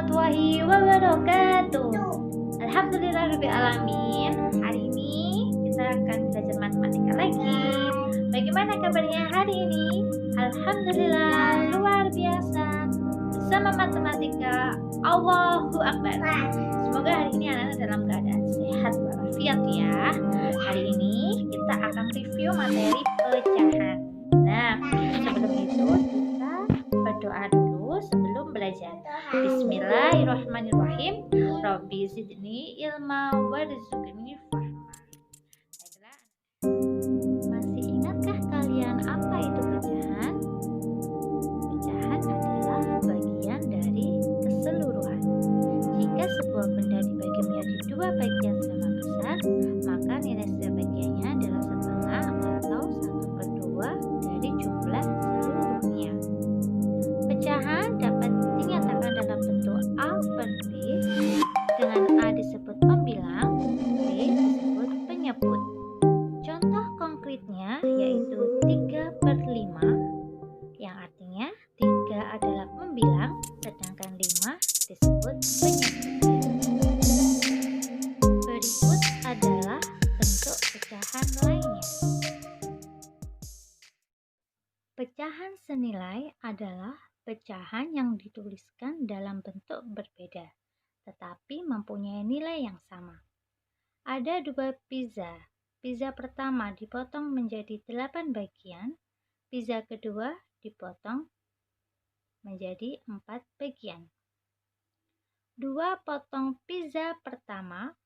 warahmatullahi wabarakatuh. Alhamdulillahirabbil alamin. Hari ini kita akan belajar matematika lagi. Bagaimana kabarnya hari ini? Alhamdulillah luar biasa. Bersama matematika Allahu Akbar. Semoga hari ini anak-anak dalam keadaan sehat walafiat ya. Hari ini kita akan review materi pecahan. Nah, sebelum itu kita berdoa dulu sebelum belajar. Bismillahirrahmanirrahim. Rabbi zidni ilma warzuqni fahma. Baiklah. Masih ingatkah kalian apa itu pecahan? Pecahan adalah bagian dari keseluruhan. Jika sebuah benda dibagi menjadi dua bagian sama besar, maka nilai setiap bagiannya adalah setengah atau 1/2 dari jumlah seluruhnya. Pecahan dapat dinyatakan dalam bentuk A per B, dengan A disebut pembilang, B disebut penyebut. Contoh konkretnya yaitu 3/5, yang artinya 3 adalah pembilang, sedangkan 5 disebut penyebut. Berikut adalah bentuk pecahan lainnya. Pecahan senilai adalah pecahan yang dituliskan dalam bentuk berbeda, tetapi mempunyai nilai yang sama. Ada 2 pizza. Pizza pertama dipotong menjadi 8 bagian, pizza kedua dipotong menjadi 4 bagian. 2 potong pizza pertama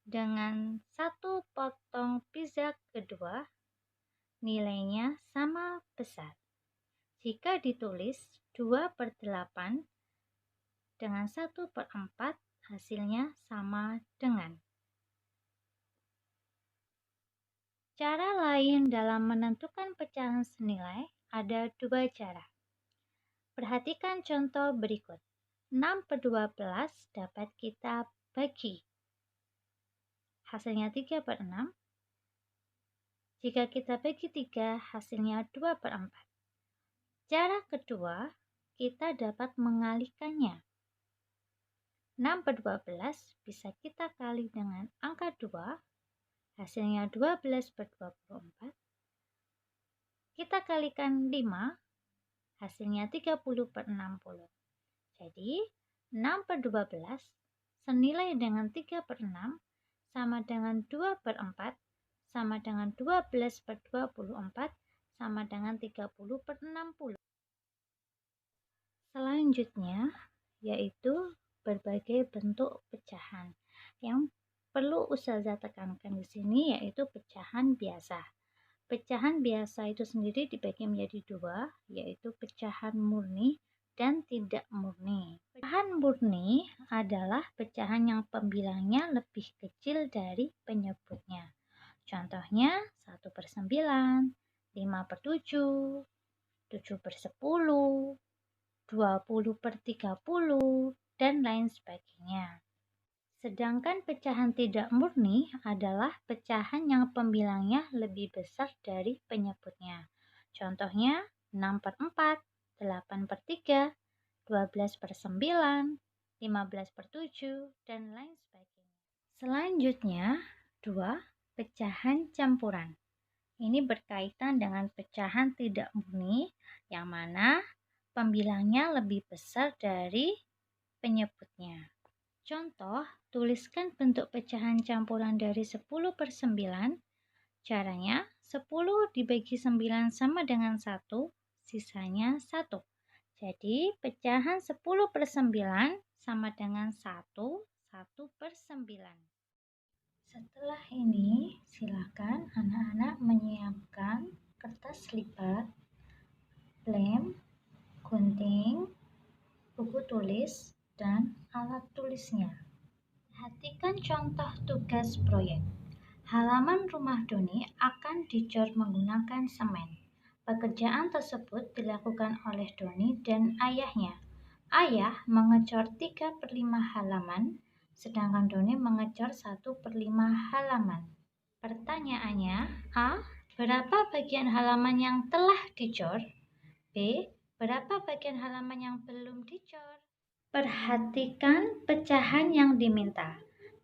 dengan 1 potong pizza kedua nilainya sama besar. Jika ditulis 2/8 dengan 1/4, hasilnya sama dengan. Cara lain dalam menentukan pecahan senilai ada 2 cara. Perhatikan contoh berikut. 6/12 dapat kita bagi. Hasilnya 3/6. Jika kita bagi 3, hasilnya 2/4. Cara kedua, kita dapat mengalihkannya. 6/12 bisa kita kali dengan angka 2, hasilnya 12/24. Kita kalikan 5, hasilnya 30/60. Jadi, 6/12 senilai dengan 3/6 sama dengan 2/4 sama dengan 12/24 sama dengan 30/60. Selanjutnya yaitu berbagai bentuk pecahan. Yang perlu Ustazah tekankan di sini yaitu pecahan biasa. Pecahan biasa itu sendiri dibagi menjadi 2, yaitu pecahan murni dan tidak murni. Pecahan murni adalah pecahan yang pembilangnya lebih kecil dari penyebutnya. Contohnya 1/9, 5/7, 7/10, 20/30, dan lain sebagainya. Sedangkan pecahan tidak murni adalah pecahan yang pembilangnya lebih besar dari penyebutnya. Contohnya 6/4, 8/3, 12/9, 15/7, dan lain sebagainya. Selanjutnya, 2. Pecahan campuran. Ini berkaitan dengan pecahan tidak murni yang mana pembilangnya lebih besar dari penyebutnya. Contoh, tuliskan bentuk pecahan campuran dari 10/9. Caranya, 10 dibagi 9 sama dengan 1, sisanya 1. Jadi, pecahan 10/9 sama dengan 1/9. Setelah ini, silakan anak-anak menyiapkan kertas lipat, lem, gunting, buku tulis, dan alat tulisnya. Perhatikan contoh tugas proyek. Halaman rumah Doni akan dicor menggunakan semen. Pekerjaan tersebut dilakukan oleh Doni dan ayahnya. Ayah mengecor 3/5 halaman, sedangkan Doni mengecor 1/5 halaman. Pertanyaannya, A. Berapa bagian halaman yang telah dicor? B. Berapa bagian halaman yang belum dicor? Perhatikan pecahan yang diminta.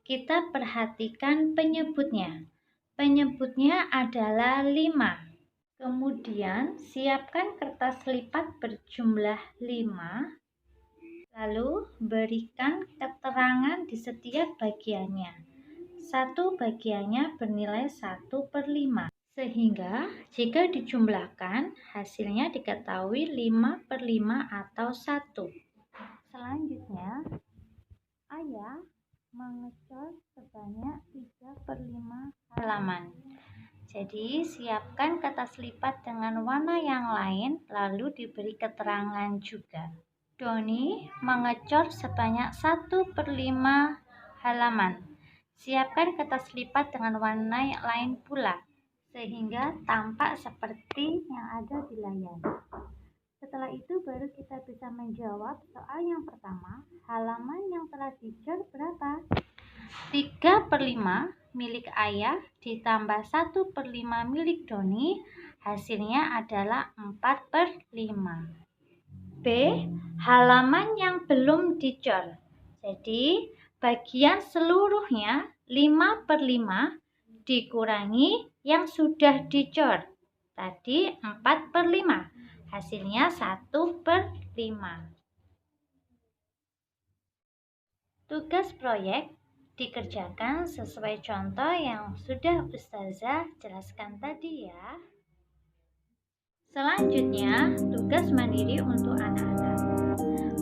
Kita perhatikan penyebutnya. Penyebutnya adalah 5. Kemudian siapkan kertas lipat berjumlah 5. Lalu berikan keterangan di setiap bagiannya. Satu bagiannya bernilai 1/5. Sehingga jika dijumlahkan hasilnya diketahui 5/5 atau 1. Selanjutnya, ayah mengecor sebanyak 3/5 halaman. Jadi siapkan kertas lipat dengan warna yang lain lalu diberi keterangan juga. Doni mengecor sebanyak 1/5 halaman. Siapkan kertas lipat dengan warna yang lain pula, sehingga tampak seperti yang ada di layar. Setelah itu baru kita bisa menjawab soal yang pertama. Halaman yang telah dicor berapa? 3/5 milik ayah ditambah 1/5 milik Doni, hasilnya adalah 4/5. B. Halaman yang belum dicor. Jadi bagian seluruhnya 5/5 dikurangi yang sudah dicor. Tadi 4/5. Hasilnya 1/5. Tugas proyek dikerjakan sesuai contoh yang sudah Ustazah jelaskan tadi ya. Selanjutnya, tugas mandiri untuk anak-anak.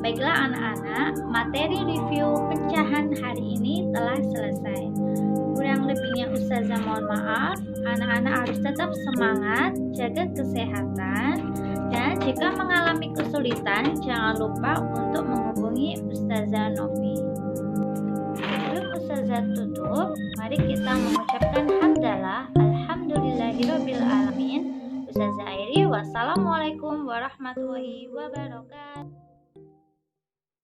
Baiklah anak-anak, materi review pecahan hari ini telah selesai. Kurang lebihnya Ustazah mohon maaf. Anak-anak harus tetap semangat, jaga kesehatan, dan jika mengalami kesulitan, jangan lupa untuk menghubungi Ustazah Novi. Sebelum Ustazah tutup, mari kita mengucapkan hamdalah. Alhamdulillahirabbil alamin. Ustazah akhiri, wassalamualaikum warahmatullahi wabarakatuh.